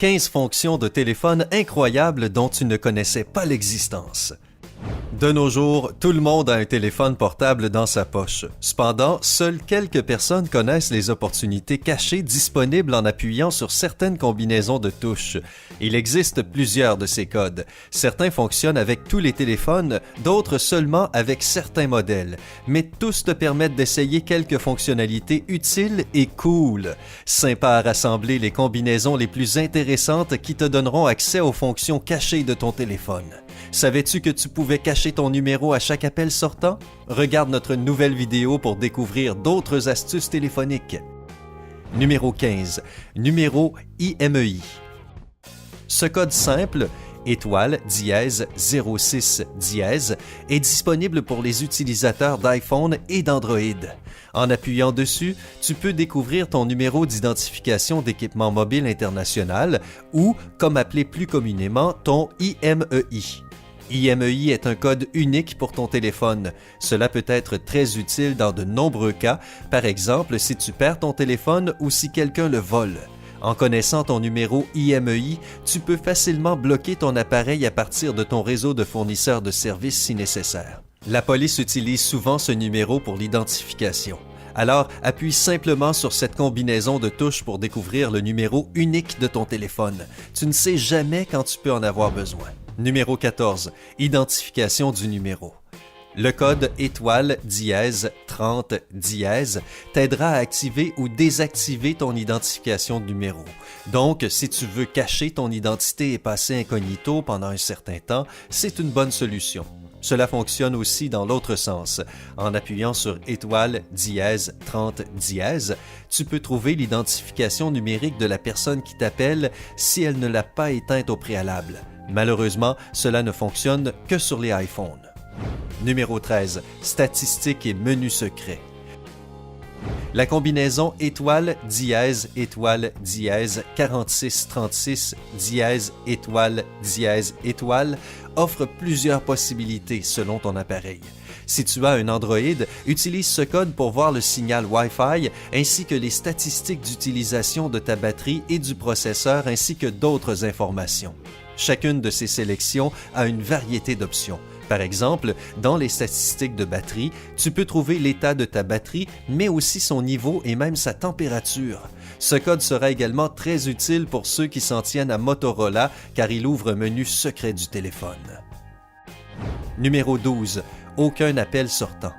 15 fonctions de téléphone incroyables dont tu ne connaissais pas l'existence. De nos jours, tout le monde a un téléphone portable dans sa poche. Cependant, seules quelques personnes connaissent les opportunités cachées disponibles en appuyant sur certaines combinaisons de touches. Il existe plusieurs de ces codes. Certains fonctionnent avec tous les téléphones, d'autres seulement avec certains modèles. Mais tous te permettent d'essayer quelques fonctionnalités utiles et cool. Sympa à rassembler les combinaisons les plus intéressantes qui te donneront accès aux fonctions cachées de ton téléphone. Savais-tu que tu pouvais cacher ton numéro à chaque appel sortant? Regarde notre nouvelle vidéo pour découvrir d'autres astuces téléphoniques. Numéro 15. Numéro IMEI. Ce code simple, étoile dièse 06 dièse, est disponible pour les utilisateurs d'iPhone et d'Android. En appuyant dessus, tu peux découvrir ton numéro d'identification d'équipement mobile international ou, comme appelé plus communément, ton IMEI. IMEI est un code unique pour ton téléphone. Cela peut être très utile dans de nombreux cas, par exemple si tu perds ton téléphone ou si quelqu'un le vole. En connaissant ton numéro IMEI, tu peux facilement bloquer ton appareil à partir de ton réseau de fournisseurs de services si nécessaire. La police utilise souvent ce numéro pour l'identification. Alors, appuie simplement sur cette combinaison de touches pour découvrir le numéro unique de ton téléphone. Tu ne sais jamais quand tu peux en avoir besoin. Numéro 14. Identification du numéro. Le code étoile dièse 30 dièse t'aidera à activer ou désactiver ton identification de numéro. Donc, si tu veux cacher ton identité et passer incognito pendant un certain temps, c'est une bonne solution. Cela fonctionne aussi dans l'autre sens. En appuyant sur étoile dièse 30 dièse, tu peux trouver l'identification numérique de la personne qui t'appelle si elle ne l'a pas éteinte au préalable. Malheureusement, cela ne fonctionne que sur les iPhones. Numéro 13. Statistiques et menus secrets. La combinaison étoile dièse 4636 dièse étoile offre plusieurs possibilités selon ton appareil. Si tu as un Android, utilise ce code pour voir le signal Wi-Fi ainsi que les statistiques d'utilisation de ta batterie et du processeur ainsi que d'autres informations. Chacune de ces sélections a une variété d'options. Par exemple, dans les statistiques de batterie, tu peux trouver l'état de ta batterie, mais aussi son niveau et même sa température. Ce code sera également très utile pour ceux qui s'en tiennent à Motorola car il ouvre un menu secret du téléphone. Numéro 12. Aucun appel sortant.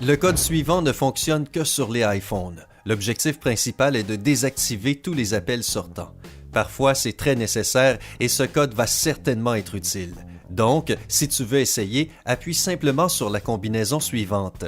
Le code suivant ne fonctionne que sur les iPhones. L'objectif principal est de désactiver tous les appels sortants. Parfois, c'est très nécessaire et ce code va certainement être utile. Donc, si tu veux essayer, appuie simplement sur la combinaison suivante.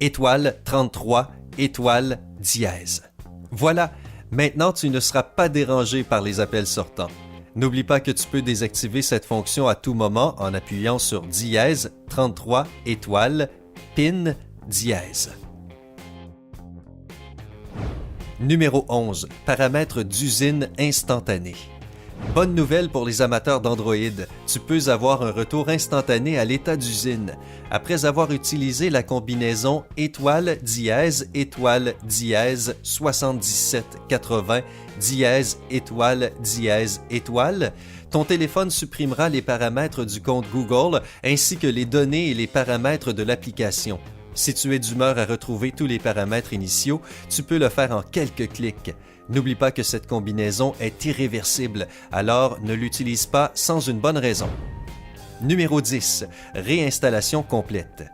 Étoile 33, étoile dièse. Voilà, maintenant tu ne seras pas dérangé par les appels sortants. N'oublie pas que tu peux désactiver cette fonction à tout moment en appuyant sur dièse 33 étoile pin dièse. Numéro 11. Paramètres d'usine instantanés. Bonne nouvelle pour les amateurs d'Android, tu peux avoir un retour instantané à l'état d'usine. Après avoir utilisé la combinaison étoile dièse 7780 dièse étoile, ton téléphone supprimera les paramètres du compte Google ainsi que les données et les paramètres de l'application. Si tu es d'humeur à retrouver tous les paramètres initiaux, tu peux le faire en quelques clics. N'oublie pas que cette combinaison est irréversible, alors ne l'utilise pas sans une bonne raison. Numéro 10. Réinstallation complète.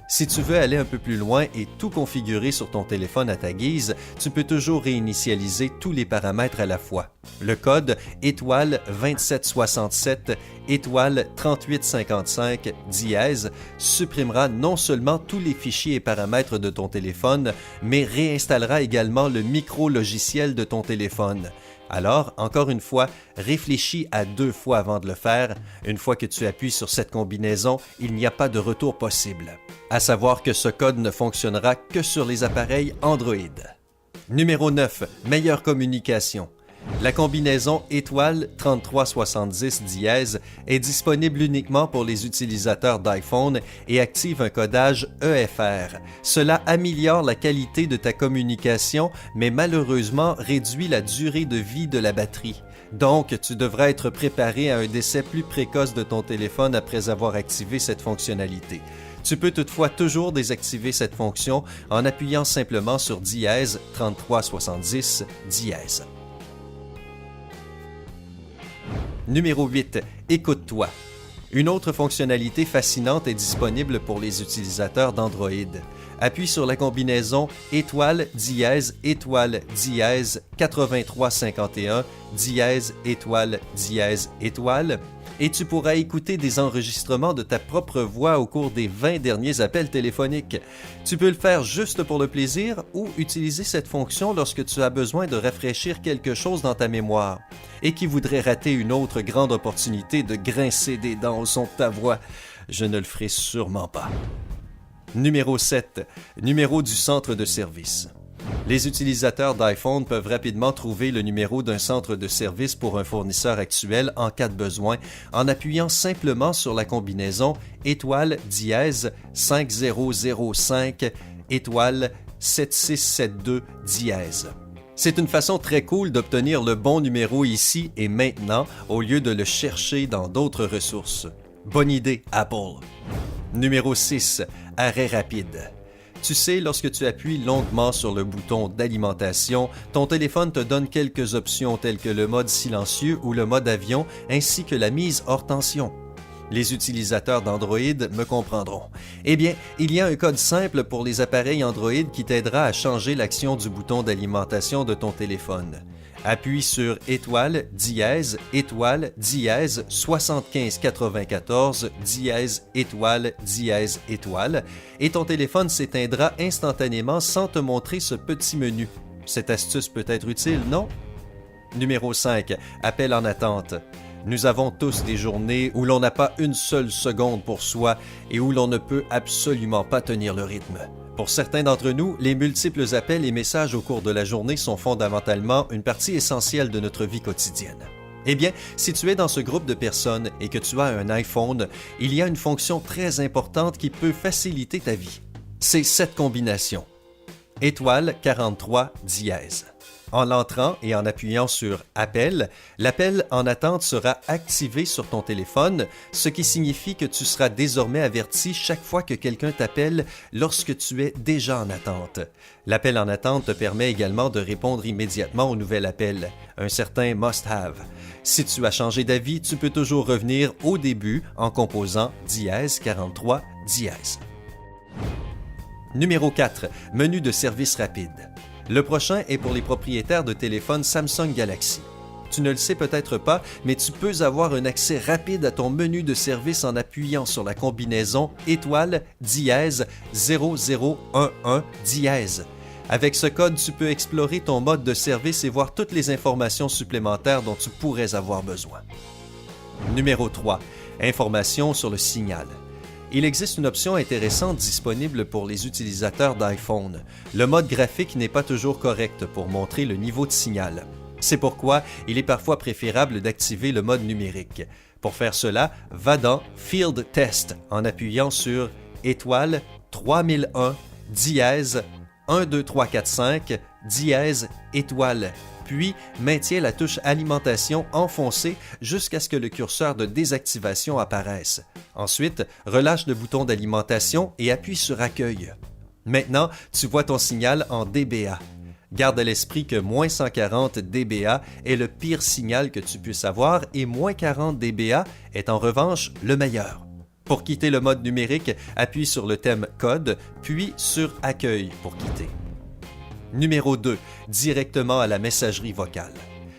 Si tu veux aller un peu plus loin et tout configurer sur ton téléphone à ta guise, tu peux toujours réinitialiser tous les paramètres à la fois. Le code étoile 2767 étoile 3855 dièse supprimera non seulement tous les fichiers et paramètres de ton téléphone, mais réinstallera également le micro-logiciel de ton téléphone. Alors, encore une fois, réfléchis à 2 fois avant de le faire. Une fois que tu appuies sur cette combinaison, il n'y a pas de retour possible. À savoir que ce code ne fonctionnera que sur les appareils Android. Numéro 9. Meilleure communication. La combinaison étoile 3370 dièse est disponible uniquement pour les utilisateurs d'iPhone et active un codage EFR. Cela améliore la qualité de ta communication, mais malheureusement réduit la durée de vie de la batterie. Donc, tu devrais être préparé à un décès plus précoce de ton téléphone après avoir activé cette fonctionnalité. Tu peux toutefois toujours désactiver cette fonction en appuyant simplement sur dièse 3370 dièse. Numéro 8. Écoute-toi. Une autre fonctionnalité fascinante est disponible pour les utilisateurs d'Android. Appuie sur la combinaison étoile dièse 8351 dièse étoile et tu pourras écouter des enregistrements de ta propre voix au cours des 20 derniers appels téléphoniques. Tu peux le faire juste pour le plaisir ou utiliser cette fonction lorsque tu as besoin de rafraîchir quelque chose dans ta mémoire et qui voudrait rater une autre grande opportunité de grincer des dents au son de ta voix. Je ne le ferai sûrement pas. Numéro 7. Numéro du centre de service. Les utilisateurs d'iPhone peuvent rapidement trouver le numéro d'un centre de service pour un fournisseur actuel en cas de besoin en appuyant simplement sur la combinaison étoile dièse 5005 étoile 7672 dièse. C'est une façon très cool d'obtenir le bon numéro ici et maintenant au lieu de le chercher dans d'autres ressources. Bonne idée, Apple. Numéro 6. Arrêt rapide. Tu sais, lorsque tu appuies longuement sur le bouton d'alimentation, ton téléphone te donne quelques options telles que le mode silencieux ou le mode avion, ainsi que la mise hors tension. Les utilisateurs d'Android me comprendront. Eh bien, il y a un code simple pour les appareils Android qui t'aidera à changer l'action du bouton d'alimentation de ton téléphone. Appuie sur étoile dièse 7594 dièse étoile et ton téléphone s'éteindra instantanément sans te montrer ce petit menu. Cette astuce peut être utile, non? Numéro 5. Appel en attente. Nous avons tous des journées où l'on n'a pas une seule seconde pour soi et où l'on ne peut absolument pas tenir le rythme. Pour certains d'entre nous, les multiples appels et messages au cours de la journée sont fondamentalement une partie essentielle de notre vie quotidienne. Eh bien, si tu es dans ce groupe de personnes et que tu as un iPhone, il y a une fonction très importante qui peut faciliter ta vie. C'est cette combinaison. Étoile 43 dièse. En l'entrant et en appuyant sur « Appel », l'appel en attente sera activé sur ton téléphone, ce qui signifie que tu seras désormais averti chaque fois que quelqu'un t'appelle lorsque tu es déjà en attente. L'appel en attente te permet également de répondre immédiatement au nouvel appel, un certain must-have. Si tu as changé d'avis, tu peux toujours revenir au début en composant dièse 43 dièse. Numéro 4. Menu de service rapide. Le prochain est pour les propriétaires de téléphones Samsung Galaxy. Tu ne le sais peut-être pas, mais tu peux avoir un accès rapide à ton menu de service en appuyant sur la combinaison étoile dièse 0011 dièse. Avec ce code, tu peux explorer ton mode de service et voir toutes les informations supplémentaires dont tu pourrais avoir besoin. Numéro 3. Informations sur le signal. Il existe une option intéressante disponible pour les utilisateurs d'iPhone. Le mode graphique n'est pas toujours correct pour montrer le niveau de signal. C'est pourquoi il est parfois préférable d'activer le mode numérique. Pour faire cela, va dans Field Test en appuyant sur étoile 3001 dièse 12345 dièse étoile. Puis, maintiens la touche alimentation enfoncée jusqu'à ce que le curseur de désactivation apparaisse. Ensuite, relâche le bouton d'alimentation et appuie sur accueil. Maintenant, tu vois ton signal en dBA. Garde à l'esprit que moins 140 dBA est le pire signal que tu puisses avoir et moins 40 dBA est en revanche le meilleur. Pour quitter le mode numérique, appuie sur le thème code, puis sur accueil pour quitter. Numéro 2. Directement à la messagerie vocale.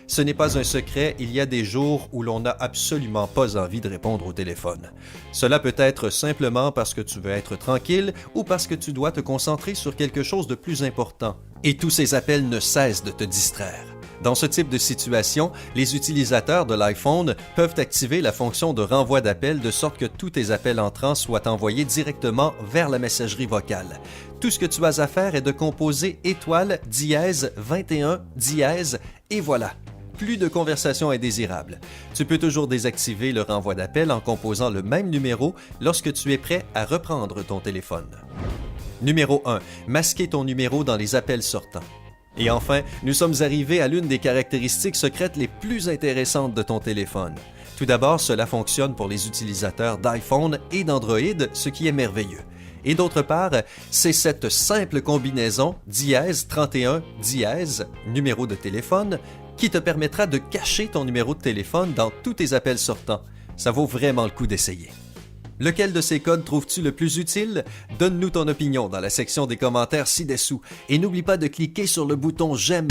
Ce n'est pas un secret, il y a des jours où l'on n'a absolument pas envie de répondre au téléphone. Cela peut être simplement parce que tu veux être tranquille ou parce que tu dois te concentrer sur quelque chose de plus important. Et tous ces appels ne cessent de te distraire. Dans ce type de situation, les utilisateurs de l'iPhone peuvent activer la fonction de renvoi d'appel de sorte que tous tes appels entrants soient envoyés directement vers la messagerie vocale. Tout ce que tu as à faire est de composer étoile dièse 21 dièse et voilà. plus de conversations indésirables. Tu peux toujours désactiver le renvoi d'appels en composant le même numéro lorsque tu es prêt à reprendre ton téléphone. Numéro 1. Masquer ton numéro dans les appels sortants. Et enfin, nous sommes arrivés à l'une des caractéristiques secrètes les plus intéressantes de ton téléphone. Tout d'abord, cela fonctionne pour les utilisateurs d'iPhone et d'Android, ce qui est merveilleux. Et d'autre part, c'est cette simple combinaison dièse 31 dièse numéro de téléphone qui te permettra de cacher ton numéro de téléphone dans tous tes appels sortants. Ça vaut vraiment le coup d'essayer. Lequel de ces codes trouves-tu le plus utile? Donne-nous ton opinion dans la section des commentaires ci-dessous et n'oublie pas de cliquer sur le bouton « J'aime »